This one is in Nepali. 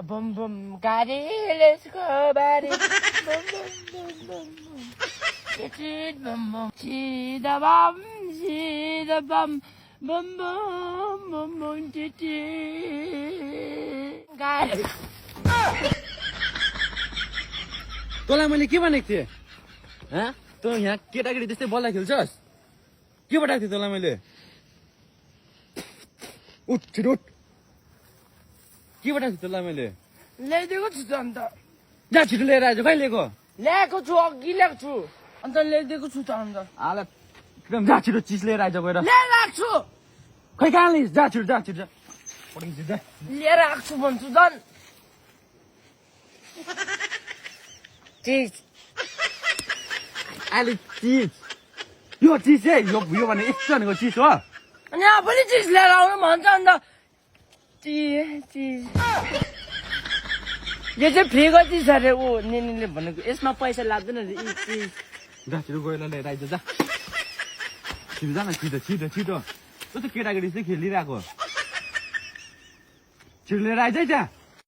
Boom boom, got it, let's go, buddy. Boom boom boom boom boom. Get it, boom boom. See the bum, boom boom boom boom, get it. Got it. तँलाई मैले के भनेको थिएँ हाँ तँ यहाँ केटाकेटी त्यस्तै बल्ला खेल्छस् के पठाएको थिएँ तँलाई मैले उठ छिटो उठ के पठाएको थिएँ तँलाई मैले ल्याइदिएको छु त अन्त जा छिटो लिएर आएछ कहिले लिएको ल्याएको छु अघि ल्याएको छु अन्त ल्याइदिएको छु त अन्त आला एकदम जा छिटो चिज लिएर आएछ गएर लिएर आएको छु खै कहाँ लिइस् जा छिटो जा छिटो जा पठाइदिन्छु जा लिएर आएको छु भन्छु झन् चिज अहिले चिज यो चिज है यो भने यस्तो भनेको चिज हो अनि पनि चिज लिएर आउनु भन्छ अन्त चिज यो चाहिँ फ्रीको चिज अरे ऊ निनीले भनेको यसमा पैसा लाग्दैन रे यी चिज जा छिटो गएर लिएर आइज जा छिटो जा न छिटो छिटो छिटो तँ त केटाकेटी चाहिँ खेलिरहेको छिटो लिएर आइज है त्यहाँ